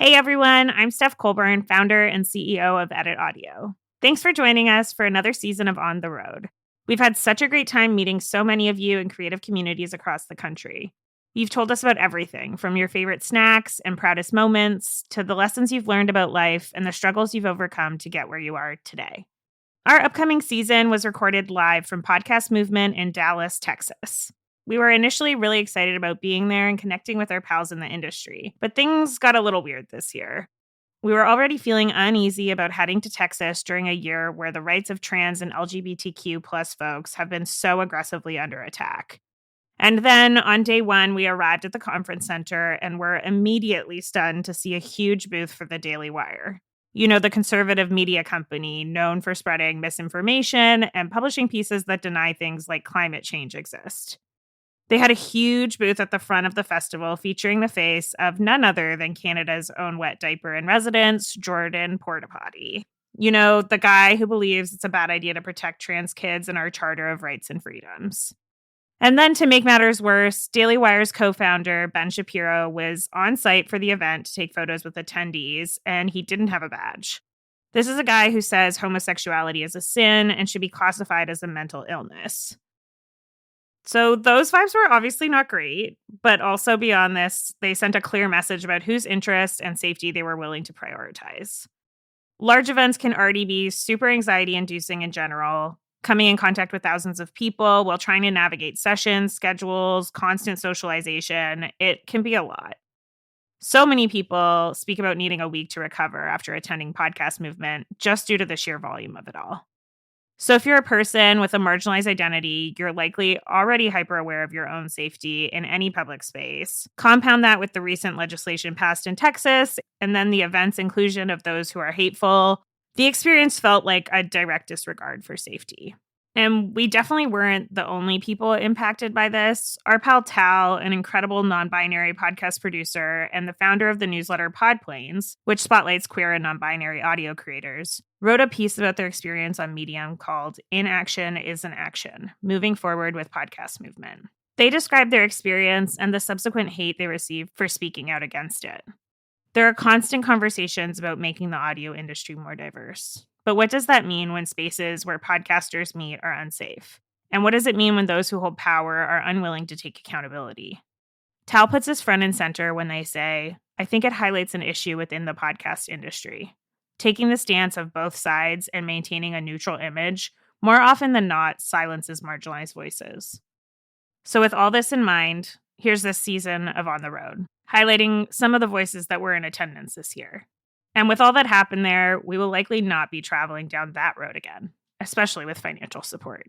Hey everyone, I'm Steph Colbourn, founder and CEO of editaudio. Thanks for joining us for another season of On the Road. We've had such a great time meeting so many of you in creative communities across the country. You've told us about everything from your favorite snacks and proudest moments to the lessons you've learned about life and the struggles you've overcome to get where you are today. Our upcoming season was recorded live from Podcast Movement in Dallas, Texas. We were initially really excited about being there and connecting with our pals in the industry, but things got a little weird this year. We were already feeling uneasy about heading to Texas during a year where the rights of trans and LGBTQ plus folks have been so aggressively under attack. And then on day one, we arrived at the conference center and were immediately stunned to see a huge booth for the Daily Wire. You know, the conservative media company known for spreading misinformation and publishing pieces that deny things like climate change exist. They had a huge booth at the front of the festival featuring the face of none other than Canada's own wet diaper in residence, Jordan Portapotty. You know, the guy who believes it's a bad idea to protect trans kids in our Charter of Rights and Freedoms. And then to make matters worse, Daily Wire's co-founder, Ben Shapiro, was on site for the event to take photos with attendees, and he didn't have a badge. This is a guy who says homosexuality is a sin and should be classified as a mental illness. So those vibes were obviously not great, but also beyond this, they sent a clear message about whose interests and safety they were willing to prioritize. Large events can already be super anxiety-inducing in general. Coming in contact with thousands of people while trying to navigate sessions, schedules, constant socialization, it can be a lot. So many people speak about needing a week to recover after attending Podcast Movement just due to the sheer volume of it all. So if you're a person with a marginalized identity, you're likely already hyper aware of your own safety in any public space. Compound that with the recent legislation passed in Texas, and then the event's inclusion of those who are hateful. The experience felt like a direct disregard for safety. And we definitely weren't the only people impacted by this. Our pal Tal, an incredible non-binary podcast producer and the founder of the newsletter Podplanes, which spotlights queer and non-binary audio creators, wrote a piece about their experience on Medium called Inaction is an Action, Moving Forward with Podcast Movement. They described their experience and the subsequent hate they received for speaking out against it. There are constant conversations about making the audio industry more diverse. But what does that mean when spaces where podcasters meet are unsafe? And what does it mean when those who hold power are unwilling to take accountability? Tal puts this front and center when they say, I think it highlights an issue within the podcast industry. Taking the stance of both sides and maintaining a neutral image, more often than not, silences marginalized voices. So with all this in mind, here's this season of On the Road, highlighting some of the voices that were in attendance this year. And with all that happened there, we will likely not be traveling down that road again, especially with financial support.